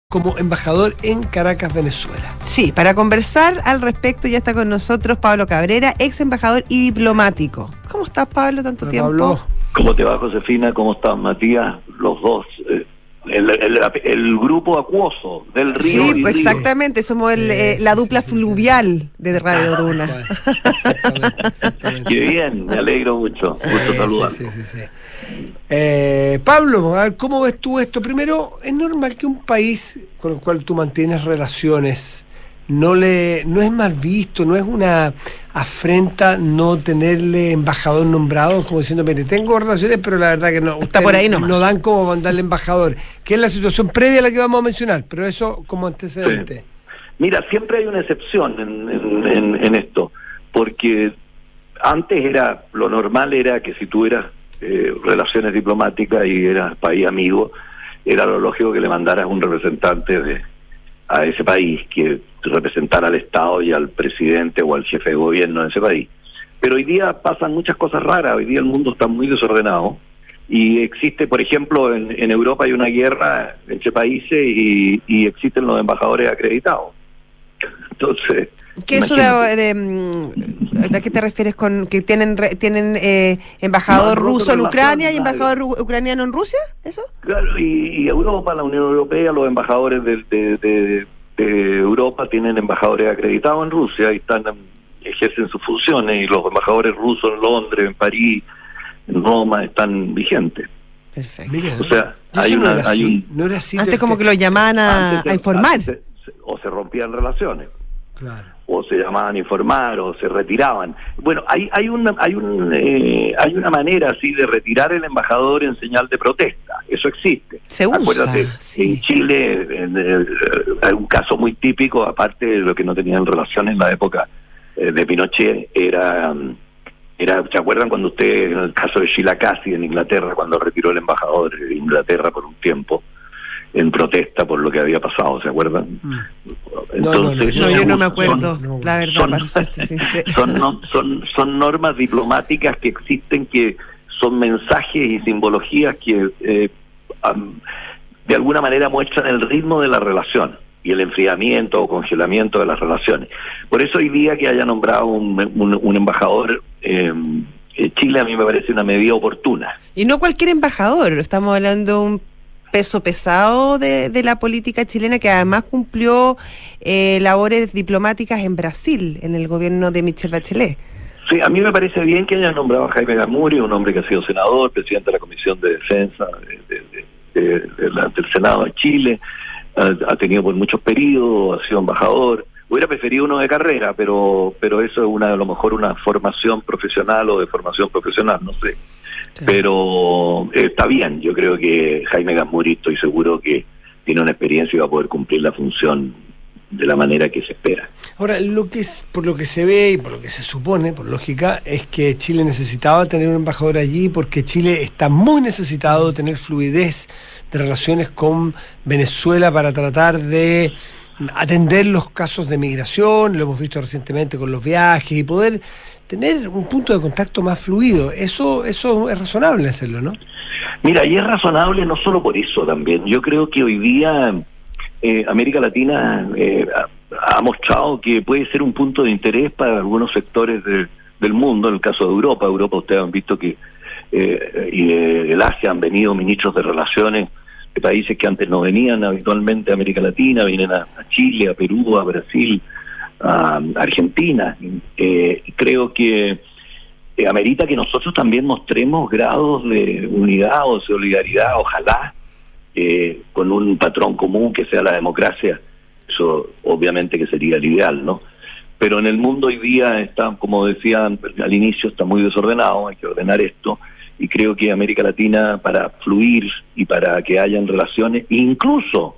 como embajador en Caracas, Venezuela. Sí, para conversar al respecto ya está con nosotros Pablo Cabrera, ex embajador y diplomático. ¿Cómo estás, Pablo, tanto Hola, tiempo? Pablo. ¿Cómo te va, Josefina? ¿Cómo estás, Matías? Los dos. El grupo acuoso del río. Sí, y pues río. exactamente, somos Sí, la dupla sí. fluvial de Radio Duna. Exactamente. Qué bien, me alegro mucho. Gusto saludar. Sí. Pablo, a ver, ¿cómo ves tú esto? Primero, ¿es normal que un país con el cual tú mantienes relaciones no es mal visto, no es una afrenta no tenerle embajador nombrado, como diciendo, mire, tengo relaciones, pero la verdad que no, Está por ahí nomás. no dan como mandarle embajador, que es la situación previa a la que vamos a mencionar, pero eso como antecedente. Sí. Mira, siempre hay una excepción en esto, porque antes lo normal era que si tú eras relaciones diplomáticas y eras país amigo, era lo lógico que le mandaras un representante a ese país que representara al Estado y al presidente o al jefe de gobierno de ese país. Pero hoy día pasan muchas cosas raras, hoy día el mundo está muy desordenado y existe, por ejemplo, en Europa hay una guerra entre países y existen los embajadores acreditados. Entonces, ¿Qué eso ¿a qué te refieres con que tienen embajador No han roto ruso en Ucrania y relaciones, embajador ucraniano en Rusia? ¿Eso? Claro, y Europa, la Unión Europea, los embajadores de Europa tienen embajadores acreditados en Rusia y ejercen sus funciones, y los embajadores rusos en Londres, en París, en Roma están vigentes. Perfecto. Mira, O sea, no era así Antes como que lo llamaban a informar. O se rompían relaciones, Claro. o se llamaban a informar, o se retiraban. Bueno, hay una manera así de retirar el embajador en señal de protesta. Eso existe. Se usa, Acuérdate, sí. en Chile hay un caso muy típico, aparte de lo que no tenían relación en la época de Pinochet, era, ¿se acuerdan cuando usted, en el caso de Sheila Cassie en Inglaterra, cuando retiró el embajador de Inglaterra por un tiempo, en protesta por lo que había pasado, ¿se acuerdan? Entonces, No, yo no me acuerdo, no, la verdad, para serte sincero. son normas diplomáticas que existen, que son mensajes y simbologías que de alguna manera muestran el ritmo de la relación y el enfriamiento o congelamiento de las relaciones. Por eso hoy día que haya nombrado un embajador Chile, a mí me parece una medida oportuna. Y no cualquier embajador, estamos hablando de un peso pesado de la política chilena, que además cumplió labores diplomáticas en Brasil, en el gobierno de Michelle Bachelet. Sí, a mí me parece bien que hayan nombrado a Jaime Gazmuri, un hombre que ha sido senador, presidente de la Comisión de Defensa del Senado de Chile, ha tenido por muchos periodos, ha sido embajador. Hubiera preferido uno de carrera, pero eso es a lo mejor una formación profesional o de formación profesional, no sé. Sí. Pero está bien, yo creo que Jaime Gazmuri, estoy seguro que tiene una experiencia y va a poder cumplir la función de la manera que se espera. Ahora, por lo que se ve y por lo que se supone, por lógica, es que Chile necesitaba tener un embajador allí porque Chile está muy necesitado de tener fluidez de relaciones con Venezuela para tratar de atender los casos de migración, lo hemos visto recientemente con los viajes, y poder tener un punto de contacto más fluido. Eso es razonable hacerlo, ¿no? Mira, y es razonable no solo por eso también. Yo creo que hoy día América Latina ha mostrado que puede ser un punto de interés para algunos sectores del mundo. En el caso de Europa, ustedes han visto que y del Asia han venido ministros de relaciones de países que antes no venían habitualmente a América Latina, vienen a Chile, a Perú, a Brasil, a Argentina. Creo que amerita que nosotros también mostremos grados de unidad o solidaridad, ojalá, con un patrón común que sea la democracia. Eso obviamente que sería el ideal, ¿no? Pero en el mundo hoy día está, como decía al inicio, está muy desordenado, hay que ordenar esto, y creo que América Latina, para fluir y para que hayan relaciones, incluso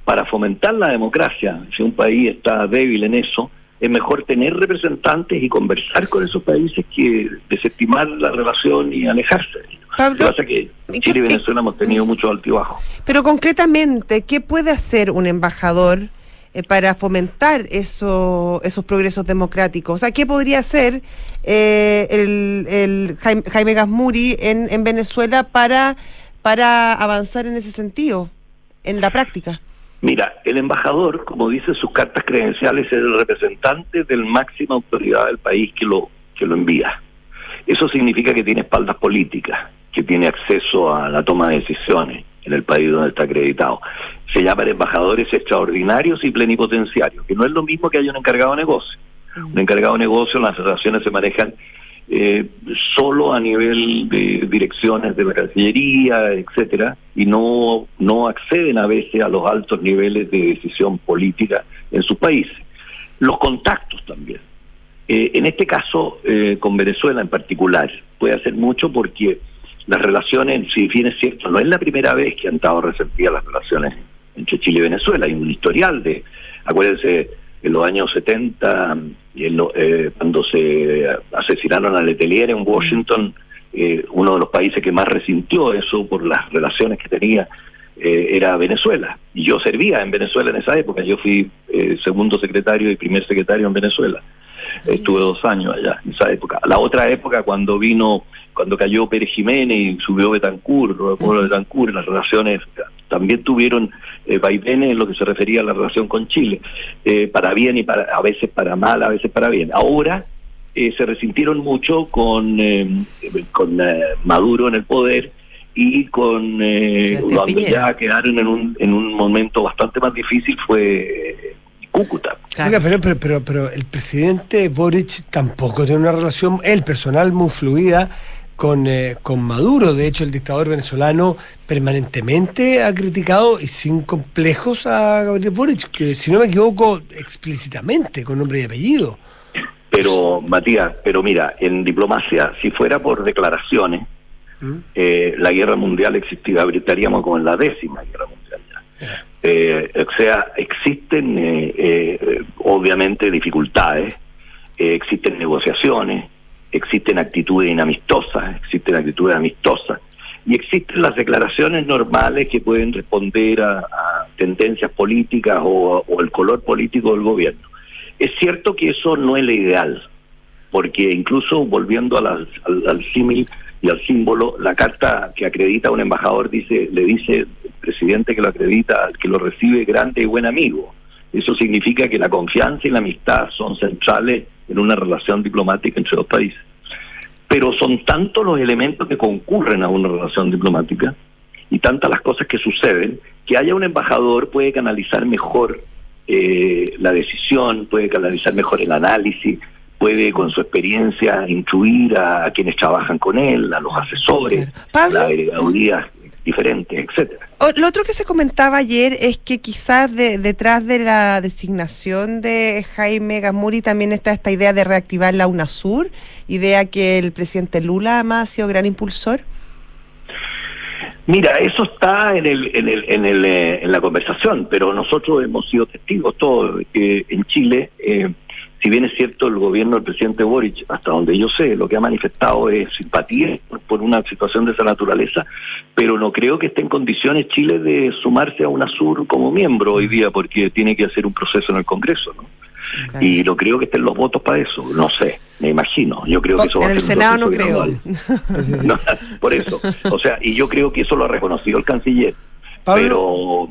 para fomentar la democracia, si un país está débil en eso, es mejor tener representantes y conversar con esos países que desestimar la relación y alejarse. Pablo, lo que pasa es que Chile y Venezuela hemos tenido mucho altibajo. Pero concretamente, ¿qué puede hacer un embajador para fomentar esos progresos democráticos? O sea, ¿qué podría hacer el Jaime Gazmuri en Venezuela para avanzar en ese sentido, en la práctica? Mira, el embajador, como dice sus cartas credenciales, es el representante del máxima autoridad del país que lo envía. Eso significa que tiene espaldas políticas, que tiene acceso a la toma de decisiones en el país donde está acreditado. Se llaman embajadores extraordinarios y plenipotenciarios, que no es lo mismo que haya un encargado de negocio. Un encargado de negocio, las relaciones se manejan solo a nivel de direcciones de la Cancillería, etcétera, y no acceden a veces a los altos niveles de decisión política en sus países. Los contactos también. En este caso, con Venezuela en particular, puede hacer mucho porque las relaciones, si bien es cierto, no es la primera vez que han estado resentidas las relaciones entre Chile y Venezuela. Hay un historial de, acuérdense, en los años 70, cuando se asesinaron a Letelier en Washington, uno de los países que más resintió eso por las relaciones que tenía era Venezuela. Y yo servía en Venezuela en esa época. Yo fui segundo secretario y primer secretario en Venezuela. Estuve 2 años allá en esa época. La otra época, cuando cayó Pérez Jiménez y subió Betancur, las relaciones también tuvieron vaivenes en lo que se refería a la relación con Chile, para bien y a veces para mal, a veces para bien. Ahora se resintieron mucho con Maduro en el poder y con cuando ya quedaron en un momento bastante más difícil fue Cúcuta. Claro. Oiga, pero el presidente Boric tampoco tiene una relación, él personal, muy fluida con Maduro. De hecho, el dictador venezolano permanentemente ha criticado y sin complejos a Gabriel Boric, que si no me equivoco, explícitamente, con nombre y apellido. Pero, Matías, mira, en diplomacia, si fuera por declaraciones, la guerra mundial estaríamos como en la 10ª guerra mundial ya. O sea, existen obviamente dificultades, existen negociaciones, existen actitudes inamistosas, y existen las declaraciones normales que pueden responder a tendencias políticas o el color político del gobierno. Es cierto que eso no es lo ideal, porque incluso volviendo al símil y al símbolo, la carta que acredita a un embajador le dice el presidente que lo acredita, que lo recibe, grande y buen amigo. Eso significa que la confianza y la amistad son centrales en una relación diplomática entre dos países. Pero son tantos los elementos que concurren a una relación diplomática y tantas las cosas que suceden, que haya un embajador puede canalizar mejor la decisión, puede canalizar mejor el análisis, puede con su experiencia instruir a quienes trabajan con él, a los asesores, a las agregadurías diferentes, etcétera. Lo otro que se comentaba ayer es que quizás detrás de la designación de Jaime Gazmuri también está esta idea de reactivar la UNASUR, idea que el presidente Lula además ha sido gran impulsor. Mira, eso está en la conversación, pero nosotros hemos sido testigos todos que en Chile, si bien es cierto el gobierno del presidente Boric, hasta donde yo sé, lo que ha manifestado es simpatía por una situación de esa naturaleza, pero no creo que esté en condiciones Chile de sumarse a UNASUR como miembro hoy día, porque tiene que hacer un proceso en el Congreso, ¿no? Okay. Y no creo que estén los votos para eso, no sé, me imagino. Yo creo que eso va a ser en el Senado no creo. No, por eso, o sea, y yo creo que eso lo ha reconocido el canciller, Pablo, pero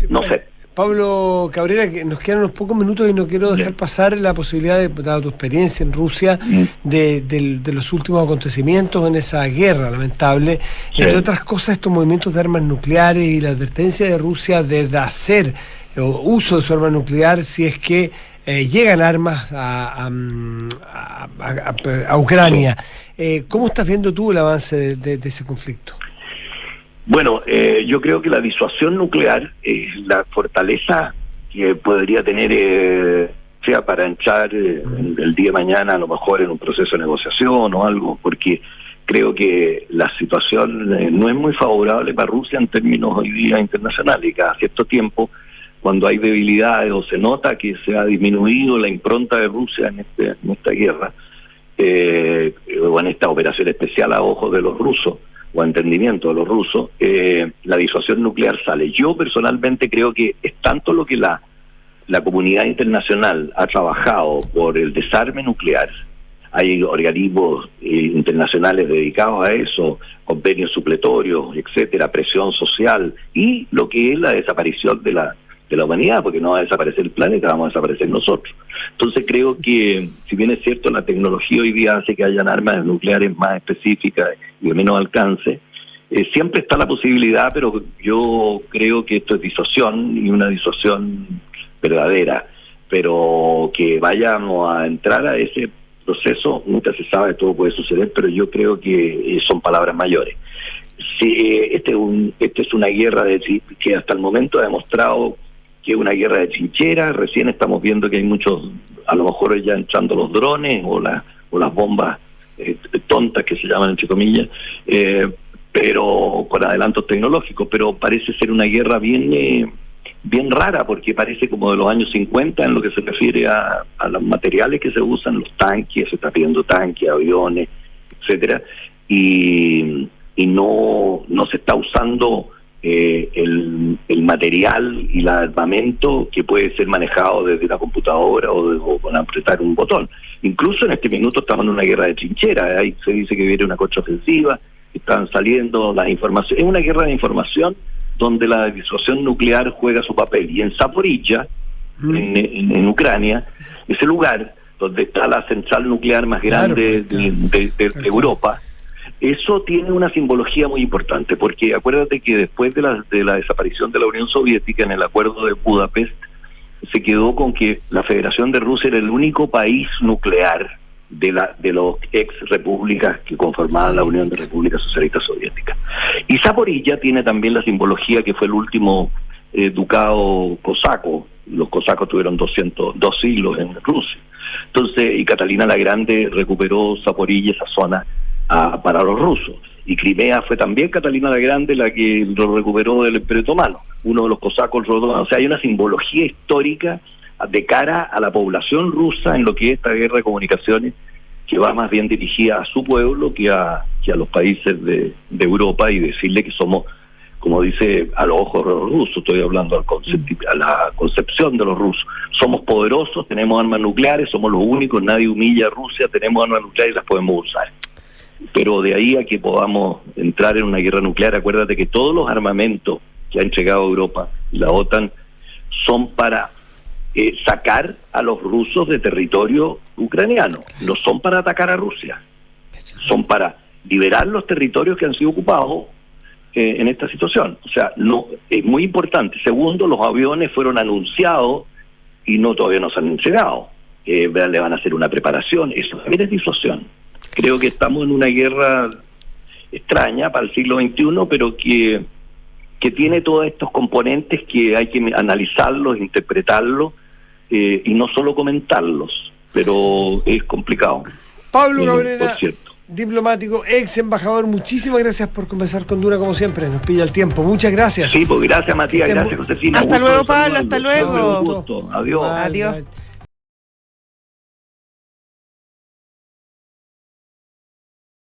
no sé. Pablo Cabrera, que nos quedan unos pocos minutos y no quiero dejar pasar la posibilidad de, dada tu experiencia en Rusia, de los últimos acontecimientos en esa guerra lamentable, entre otras cosas estos movimientos de armas nucleares y la advertencia de Rusia de hacer uso de su arma nuclear si es que llegan armas a Ucrania. ¿Cómo estás viendo tú el avance de ese conflicto? Bueno, yo creo que la disuasión nuclear es la fortaleza que podría tener, sea para entrar el día de mañana a lo mejor en un proceso de negociación o algo, porque creo que la situación no es muy favorable para Rusia en términos hoy día internacionales, y cada cierto tiempo, cuando hay debilidades o se nota que se ha disminuido la impronta de Rusia en esta guerra, o en esta operación especial a ojos de los rusos, o a entendimiento de los rusos, la disuasión nuclear sale. Yo personalmente creo que es tanto lo que la comunidad internacional ha trabajado por el desarme nuclear. Hay organismos internacionales dedicados a eso, convenios supletorios, etcétera, presión social, y lo que es la desaparición de de la humanidad, porque no va a desaparecer el planeta, vamos a desaparecer nosotros. Entonces creo que, si bien es cierto, la tecnología hoy día hace que hayan armas nucleares más específicas y de menos alcance, siempre está la posibilidad, pero yo creo que esto es disuasión, y una disuasión verdadera, pero que vayamos a entrar a ese proceso, nunca se sabe, todo puede suceder, pero yo creo que son palabras mayores. Sí, este es una guerra que hasta el momento ha demostrado que es una guerra de trincheras. Recién estamos viendo que hay muchos, a lo mejor ya entrando los drones o las bombas tontas que se llaman entre comillas, pero con adelantos tecnológicos, pero parece ser una guerra bien rara, porque parece como de los años 50 en lo que se refiere a los materiales que se usan, los tanques, se está pidiendo tanques, aviones, etcétera, y no se está usando el material y el armamento que puede ser manejado desde la computadora o con apretar un botón. Incluso en este minuto estamos en una guerra de trincheras, ahí se dice que viene una contraofensiva, están saliendo las informaciones, es una guerra de información donde la disuasión nuclear juega su papel. Y en Zaporizhia, en Ucrania, ese lugar donde está la central nuclear más grande de Europa, eso tiene una simbología muy importante, porque acuérdate que después de la desaparición de la Unión Soviética, en el acuerdo de Budapest, se quedó con que la Federación de Rusia era el único país nuclear de los ex repúblicas que conformaban la Unión de Repúblicas Socialistas Soviéticas. Y Zaporizhia tiene también la simbología que fue el último ducado cosaco. Los cosacos tuvieron 2 siglos en Rusia. Entonces, y Catalina la Grande recuperó Zaporizhia, esa zona, para los rusos. Y Crimea fue también Catalina la Grande la que lo recuperó del Imperio Otomano. Uno de los cosacos rodó. O sea, hay una simbología histórica de cara a la población rusa en lo que es esta guerra de comunicaciones, que va más bien dirigida a su pueblo que a los países de Europa, y decirle que somos, como dice, a los ojos de los rusos, estoy hablando a la concepción de los rusos, somos poderosos, tenemos armas nucleares, somos los únicos, nadie humilla a Rusia, tenemos armas nucleares y las podemos usar. Pero de ahí a que podamos entrar en una guerra nuclear, acuérdate que todos los armamentos que ha entregado Europa y la OTAN son para sacar a los rusos de territorio ucraniano, no son para atacar a Rusia, son para liberar los territorios que han sido ocupados en esta situación. O sea, no es muy importante. Segundo, los aviones fueron anunciados y todavía no se han entregado. Le van a hacer una preparación, eso también es disuasión. Creo que estamos en una guerra extraña para el siglo XXI, pero que tiene todos estos componentes que hay que analizarlos, interpretarlos, y no solo comentarlos, pero es complicado. Pablo Cabrera, por cierto, diplomático, ex embajador, muchísimas gracias por conversar con Duna como siempre, nos pilla el tiempo, muchas gracias. Sí, pues gracias Matías, gracias Josefina. Hasta luego Pablo, hasta luego. Un gusto. Adiós. Adiós.